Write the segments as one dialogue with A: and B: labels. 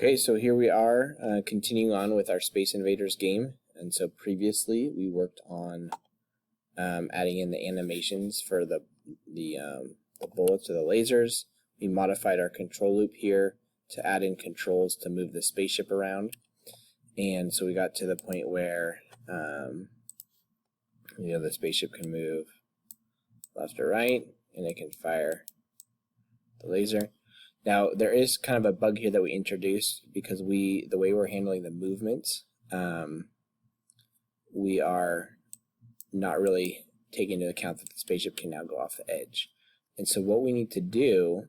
A: Okay, so here we are continuing on with our Space Invaders game. And so previously we worked on adding in the animations for the bullets or the lasers. We modified our control loop here to add in controls to move the spaceship around. And so we got to the point where the spaceship can move left or right, and it can fire the laser. Now there is kind of a bug here that we introduced because the way we're handling the movements, we are not really taking into account that the spaceship can now go off the edge. And so what we need to do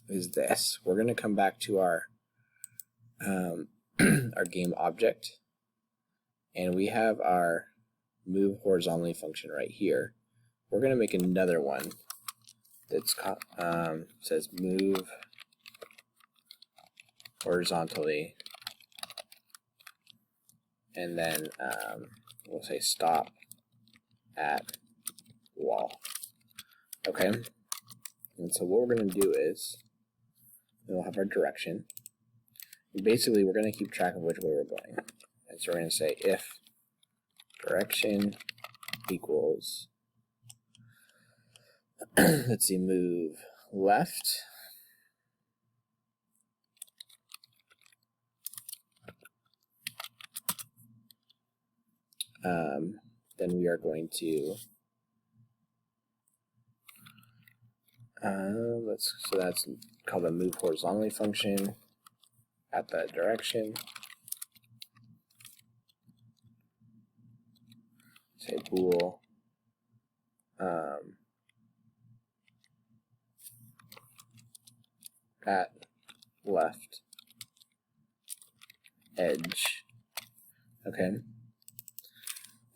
A: is this. We're going to come back to our our game object, and we have our move horizontally function right here. We're going to make another one that's says move horizontally, and then we'll say stop at wall. Okay, and so what we're going to do is we'll have our direction. And basically, we're going to keep track of which way we're going. And so we're going to say if direction equals let's see, move left, then we are going to so that's called the move horizontally function at that direction. Say bool at left edge. Okay.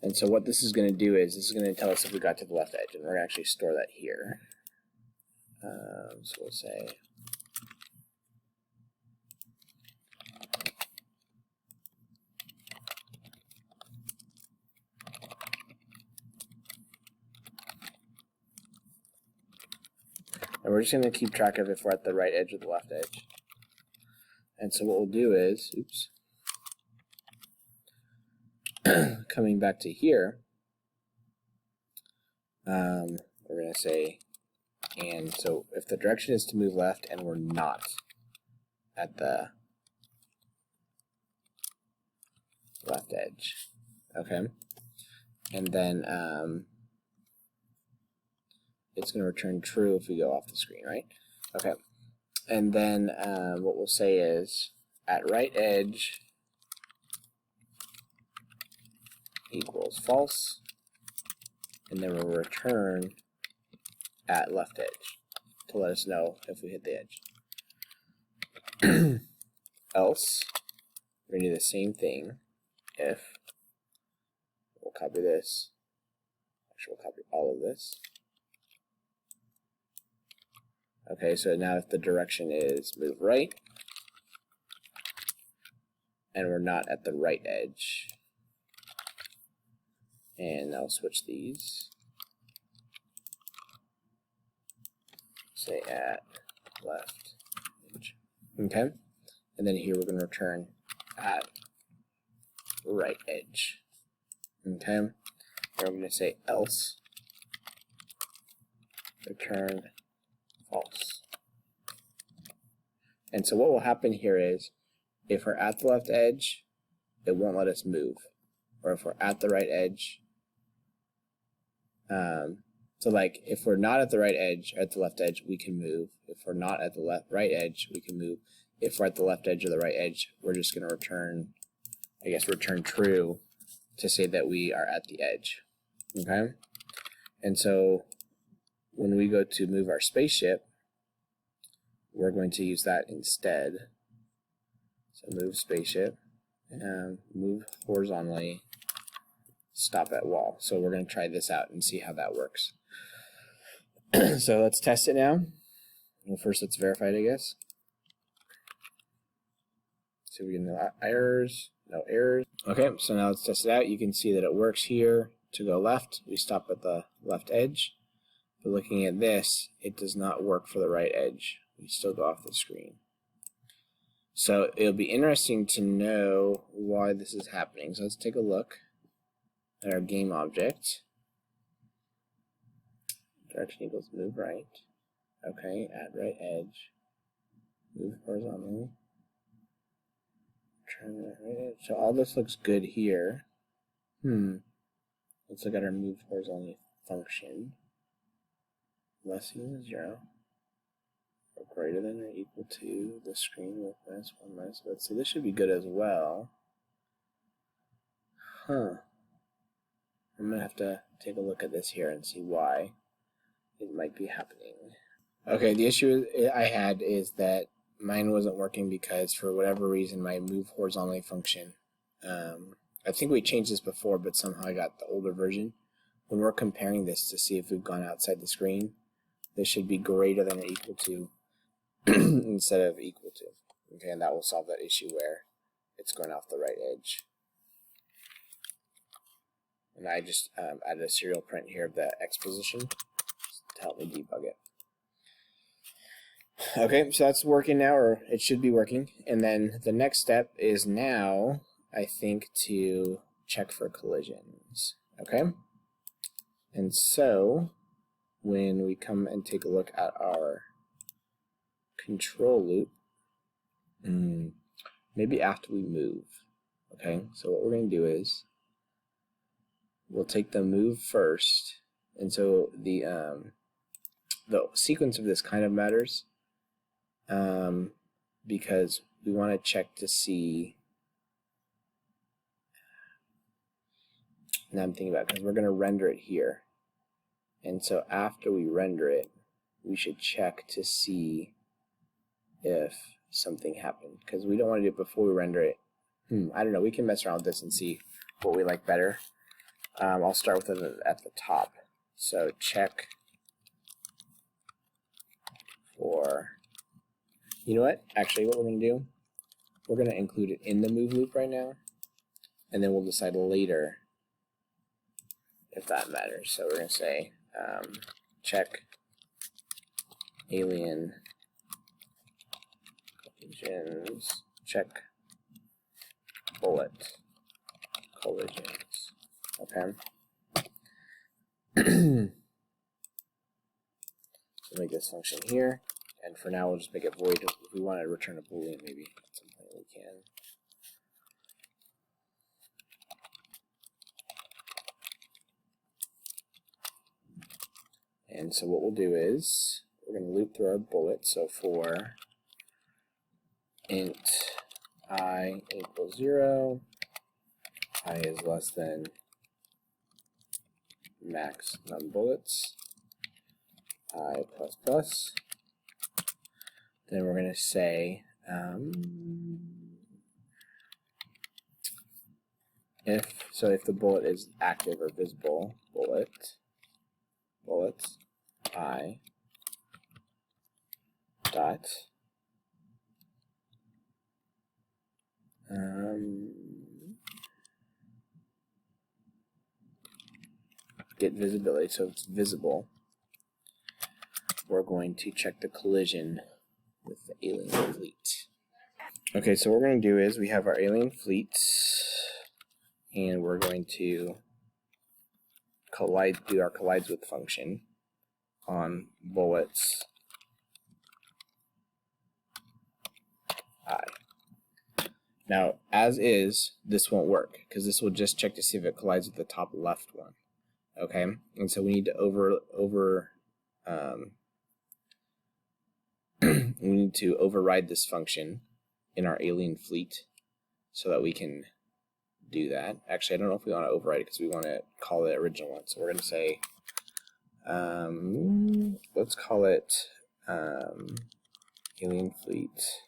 A: And so what this is going to do is this is going to tell us if we got to the left edge, and we're going to actually store that here. So we'll say and we're just going to keep track of if we're at the right edge or the left edge. And so what we'll do is, coming back to here, we're going to say, and so if the direction is to move left and we're not at the left edge, okay, and then it's going to return true if we go off the screen, right? Okay, and then what we'll say is at right edge equals false, and then we'll return at left edge to let us know if we hit the edge. Else, we're going to do the same thing if, we'll copy this, actually we'll copy all of this. Okay, so now if the direction is move right, and we're not at the right edge, and I'll switch these, say at left edge. Okay, and then here we're going to return at right edge. Okay, and we're going to say else return false. And so what will happen here is if we're at the left edge, it won't let us move, or if we're at the right edge, so like if we're not at the right edge or at the left edge, we can move. If we're not at the right edge, we can move. If we're at the left edge or the right edge, we're just going to return, return true to say that we are at the edge. Okay? And so when we go to move our spaceship, we're going to use that instead. So move spaceship, move horizontally, stop at wall. So we're going to try this out and see how that works. So let's test it now. Well, first let's verify it, I guess. See if we get no errors. No errors. Okay, so now let's test it out. You can see that it works here. To go left, we stop at the left edge. But looking at this, it does not work for the right edge. We still go off the screen. So it'll be interesting to know why this is happening. So let's take a look at our game object. Direction equals move right. Okay, at right edge. Move horizontally. Turn at right edge. So all this looks good here. Let's look at our move horizontally function. Less than 0. Or greater than or equal to the screen with -1 -1. So this should be good as well. I'm going to have to take a look at this here and see why it might be happening. Okay, the issue I had is that mine wasn't working because for whatever reason my move horizontally function, I think we changed this before, but somehow I got the older version. When we're comparing this to see if we've gone outside the screen, this should be greater than or equal to instead of equal to. Okay, and that will solve that issue where it's going off the right edge. And I just added a serial print here of the X position to help me debug it. Okay, so that's working now, or it should be working. And then the next step is now, I think, to check for collisions. Okay? And so, when we come and take a look at our control loop, maybe after we move. Okay, so what we're going to do is we'll take the move first, and so the sequence of this kind of matters because we want to check to see. Now I'm thinking about it because we're going to render it here, and so after we render it, we should check to see if something happened because we don't want to do it before we render it. I don't know. We can mess around with this and see what we like better. I'll start with it at the top. So check for, you know what? Actually, what we're going to do, we're going to include it in the move loop right now, and then we'll decide later if that matters. So we're going to say check alien collisions, check bullet collisions. Okay. So make this function here, and for now we'll just make it void. If we want to return a boolean, maybe at some point we can. And so what we'll do is we're going to loop through our bullet. So for int I equals 0, I is less than max num bullets, I plus plus. Then we're going to say if the bullet is active or visible, bullets I dot get visibility, so it's visible. We're going to check the collision with the alien fleet. Okay, so what we're going to do is we have our alien fleet, and we're going to do our collides with function on bullets I. Now, as is, this won't work because this will just check to see if it collides with the top left one. Okay, and so we need to we need to override this function in our alien fleet so that we can do that. Actually, I don't know if we want to override it because we want to call the original one. So we're going to say, let's call it alien fleet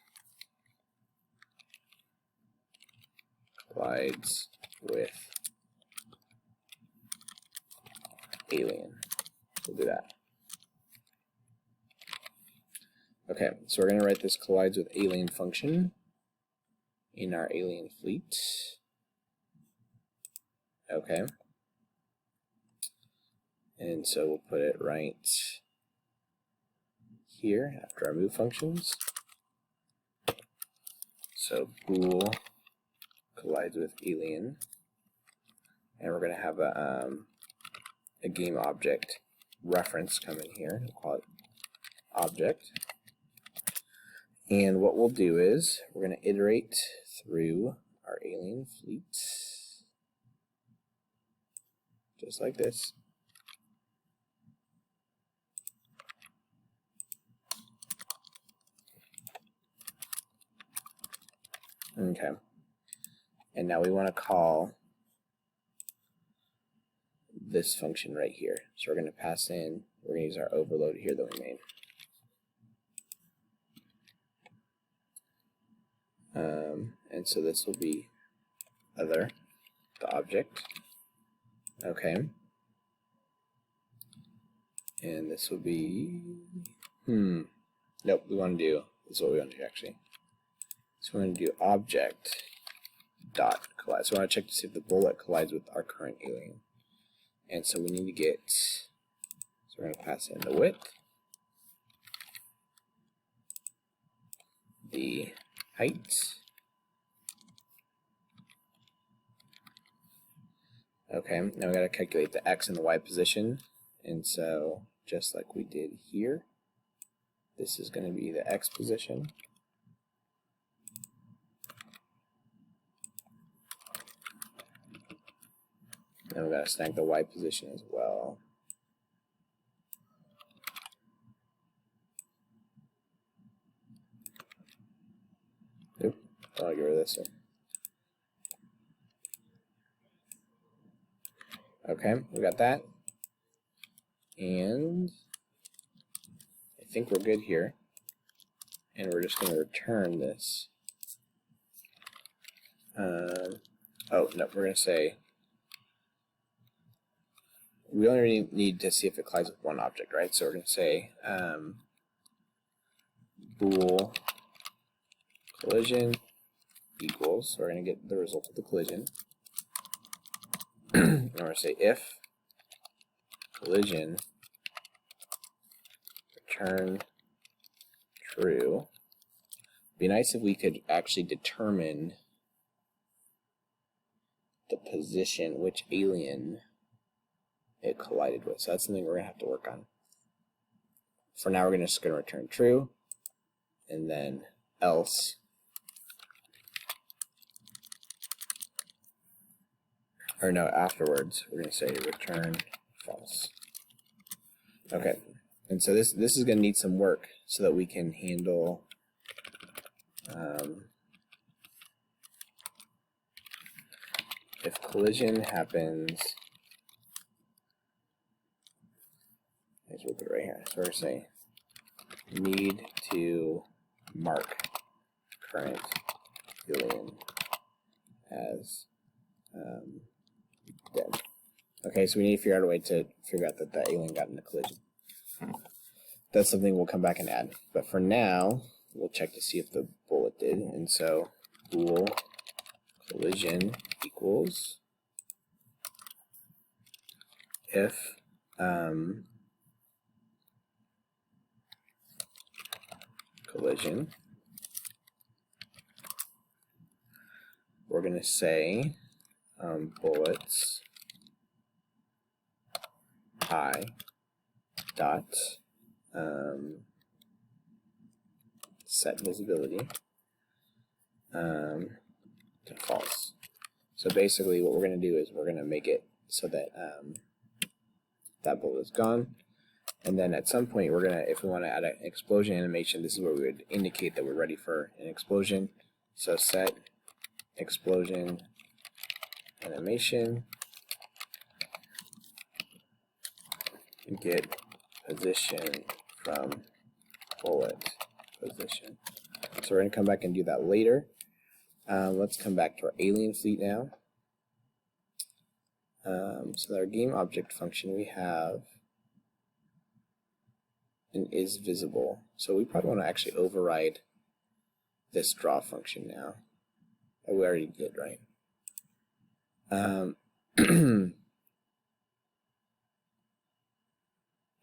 A: collides with alien. We'll do that. Okay, so we're going to write this collides with alien function in our alien fleet. Okay. And so we'll put it right here after our move functions. So bool collides with alien, and we're going to have a game object reference come in here. We'll call it object. And what we'll do is we're going to iterate through our alien fleet, just like this. Okay. And now we want to call this function right here. So we're going to pass in, we're going to use our overload here that we made. And so this will be other, the object. Okay. And this will be, nope, we want to do, this is what we want to do actually. So we're going to do object dot collide. So we want to check to see if the bullet collides with our current alien. And so we need to get, so we're going to pass in the width, the height, okay, now we got to calculate the x and the y position. And so just like we did here, this is going to be the x position. Then we've got to snag the y position as well. Oop, I'll get rid of this one. Okay, we got that. And I think we're good here. And we're just going to return this. Oh, no, we're going to say, we only need to see if it collides with one object, right? So we're going to say bool collision equals, so we're going to get the result of the collision. And we're going to say if collision return true. It'd be nice if we could actually determine the position, which alien it collided with. So that's something we're going to have to work on. For now, we're just going to return true, and then else or no, afterwards we're going to say return false. Okay, and so this is going to need some work so that we can handle if collision happens. We'll put it right here. So we're saying need to mark current alien as dead. Okay, so we need to figure out a way to figure out that the alien got in a collision. That's something we'll come back and add. But for now, we'll check to see if the bullet did. And so bool collision equals if collision, we're going to say bullets I dot set visibility to false. So basically what we're going to do is we're going to make it so that that bullet is gone. And then at some point, we're going to, if we want to add an explosion animation, this is where we would indicate that we're ready for an explosion. So set explosion animation, and get position from bullet position. So we're going to come back and do that later. Let's come back to our alien fleet now. So our game object function, we have an is visible. So we probably want to actually override this draw function now. Oh, we already did, right?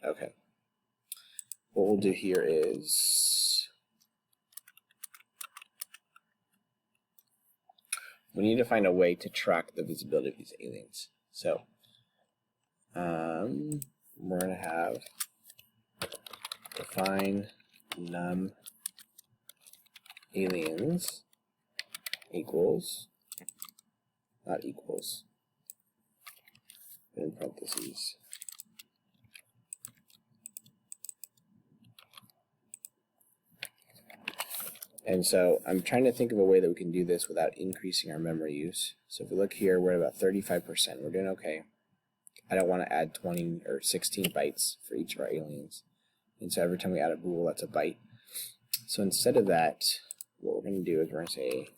A: Okay. What we'll do here is we need to find a way to track the visibility of these aliens. So we're going to have define num aliens equals, not equals, in parentheses. And so I'm trying to think of a way that we can do this without increasing our memory use. So if we look here, we're at about 35%. We're doing okay. I don't want to add 20 or 16 bytes for each of our aliens. And so every time we add a bool, that's a byte. So instead of that, what we're going to do is we're going to say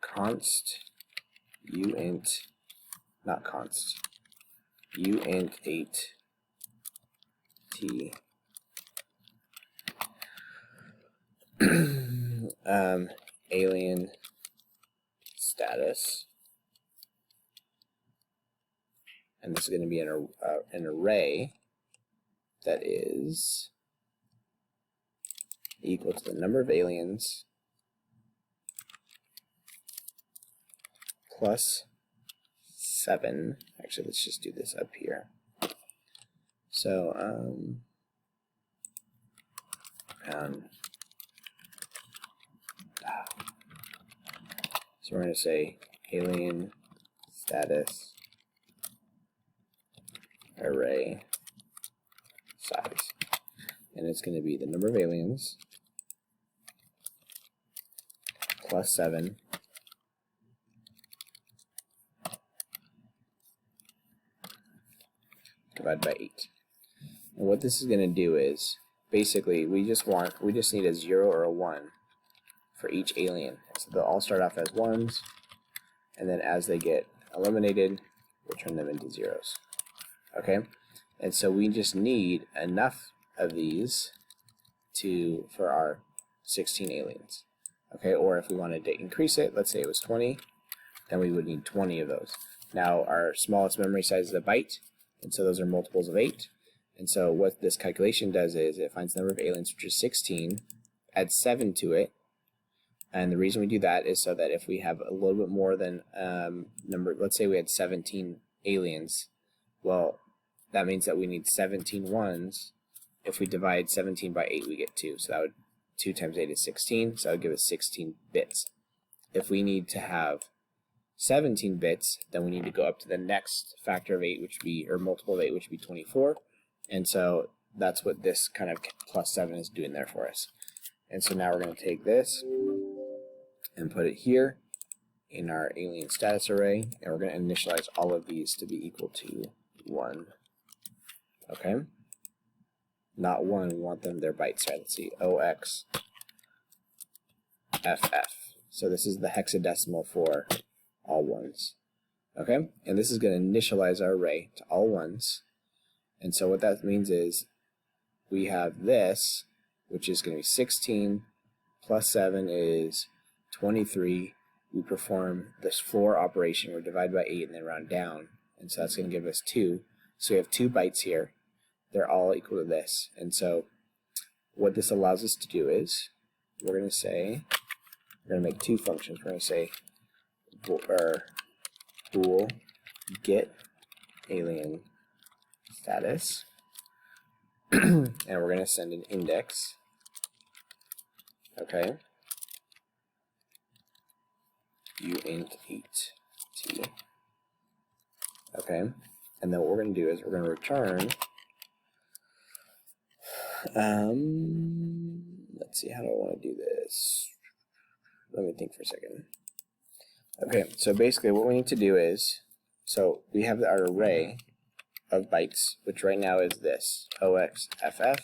A: const uint, not const, uint 8t alien status, and this is going to be an array that is equal to the number of aliens plus 7. Actually, let's just do this up here. So so we're going to say alien status array size, and it's going to be the number of aliens plus 7 divided by 8. And what this is going to do is basically we just need a 0 or a 1 for each alien. So they'll all start off as 1s, and then as they get eliminated, we'll turn them into 0s. Okay? And so we just need enough of these for our 16 aliens. Okay? Or if we wanted to increase it, let's say it was 20, then we would need 20 of those. Now our smallest memory size is a byte, and so those are multiples of 8. And so what this calculation does is it finds the number of aliens, which is 16, adds 7 to it. And the reason we do that is so that if we have a little bit more than let's say we had 17 aliens, well, that means that we need 17 ones. If we divide 17 by 8, we get 2. So that would 2 times 8 is 16, so that would give us 16 bits. If we need to have 17 bits, then we need to go up to the next factor of 8, which would be, or multiple of 8, which would be 24. And so that's what this kind of plus 7 is doing there for us. And so now we're going to take this and put it here in our alien status array, and we're going to initialize all of these to be equal to 1. Okay? Not 1, we want them, they're bytes, right? Let's see, OX FF. So this is the hexadecimal for all 1s. Okay? And this is going to initialize our array to all 1s. And so what that means is we have this, which is going to be 16 plus 7 is 23. We perform this floor operation, we divide by 8 and then round down, and so that's going to give us 2. So we have 2 bytes here. They're all equal to this. And so what this allows us to do is we're going to make 2 functions. We're going to say bool get alien status and we're going to send an index. Okay, uint 8t. Okay, and then what we're going to do is we're going to return let's see, how do I want to do this? Let me think for a second. Okay, so basically what we need to do is, so we have our array of bytes, which right now is this, OXFF.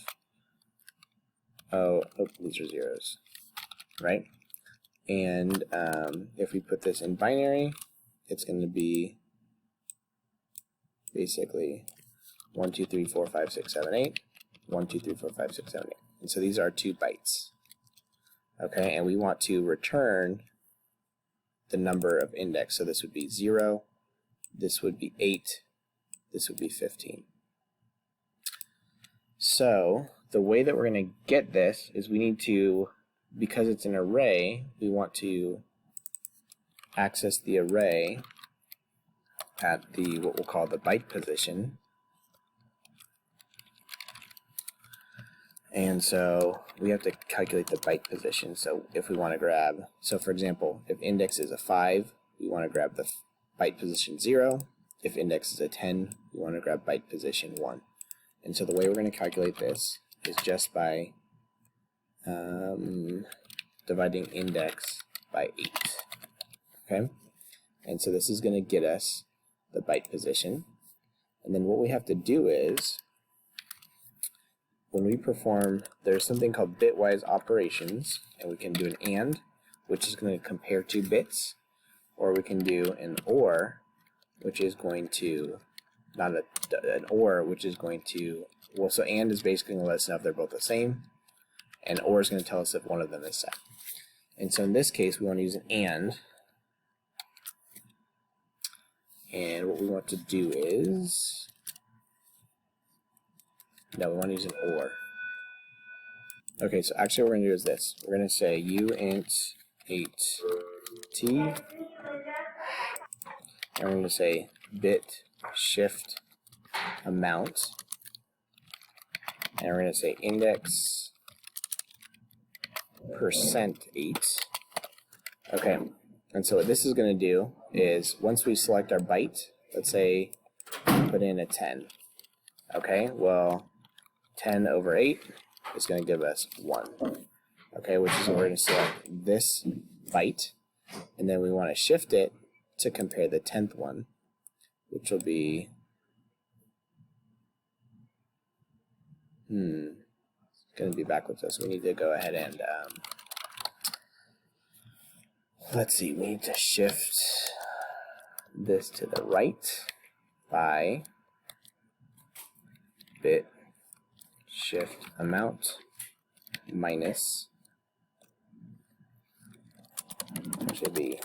A: These are zeros, right? And if we put this in binary, it's going to be basically 1, 2, 3, 4, 5, 6, 7, 8. 1, 2, 3, 4, 5, 6, 7, 8. And so these are 2 bytes. Okay, and we want to return the number of index. So this would be 0, this would be 8, this would be 15. So the way that we're going to get this is we need to, because it's an array, we want to access the array at the what we'll call the byte position. And so we have to calculate the byte position. So if we want to grab, so for example, if index is a 5, we want to grab the byte position 0. If index is a 10, we want to grab byte position 1. And so the way we're going to calculate this is just by dividing index by 8. Okay? And so this is going to get us the byte position. And then what we have to do is, when we perform, there's something called bitwise operations, and we can do an AND, which is going to compare 2 bits, or we can do an OR, which is going to, an OR, which is going to, well, so AND is basically going to let us know if they're both the same, and OR is going to tell us if one of them is set. And so in this case, we want to use an AND, and what we want to do is, no, we want to use an OR. Okay, so actually what we're going to do is this. We're going to say uint 8t, and we're going to say bit shift amount, and we're going to say index %8. Okay, and so what this is going to do is once we select our byte, let's say put in a 10. Okay, well, 10 over 8 is going to give us 1. Okay, which is what we're going to select this byte, and then we want to shift it to compare the 10th one, which will be, it's going to be backwards, so we need to go ahead and, let's see, we need to shift this to the right by bit shift amount minus, should be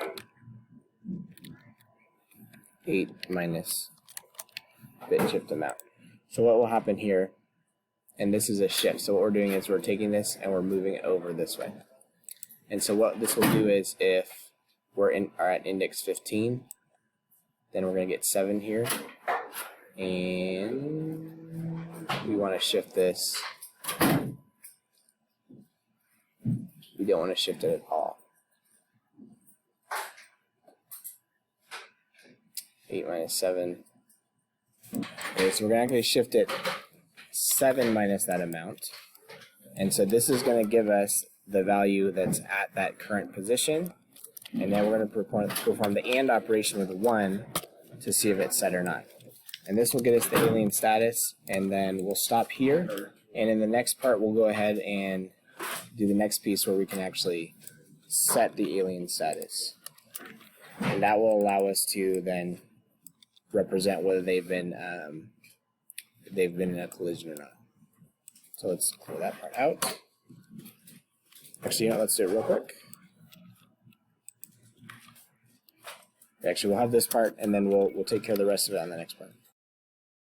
A: 8 minus bit shift amount. So what will happen here, and this is a shift, so what we're doing is we're taking this and we're moving it over this way. And so what this will do is if we're at index 15, then we're going to get 7 here, and we want to shift this. We don't want to shift it at all. 8 minus 7. Okay, so we're going to actually shift it 7 minus that amount. And so this is going to give us the value that's at that current position. And then we're going to perform the AND operation with 1 to see if it's set or not. And this will get us the alien status, and then we'll stop here. And in the next part, we'll go ahead and do the next piece where we can actually set the alien status. And that will allow us to then represent whether they've been in a collision or not. So let's clear that part out. Actually, you know, let's do it real quick. Actually, we'll have this part, and then we'll take care of the rest of it on the next part.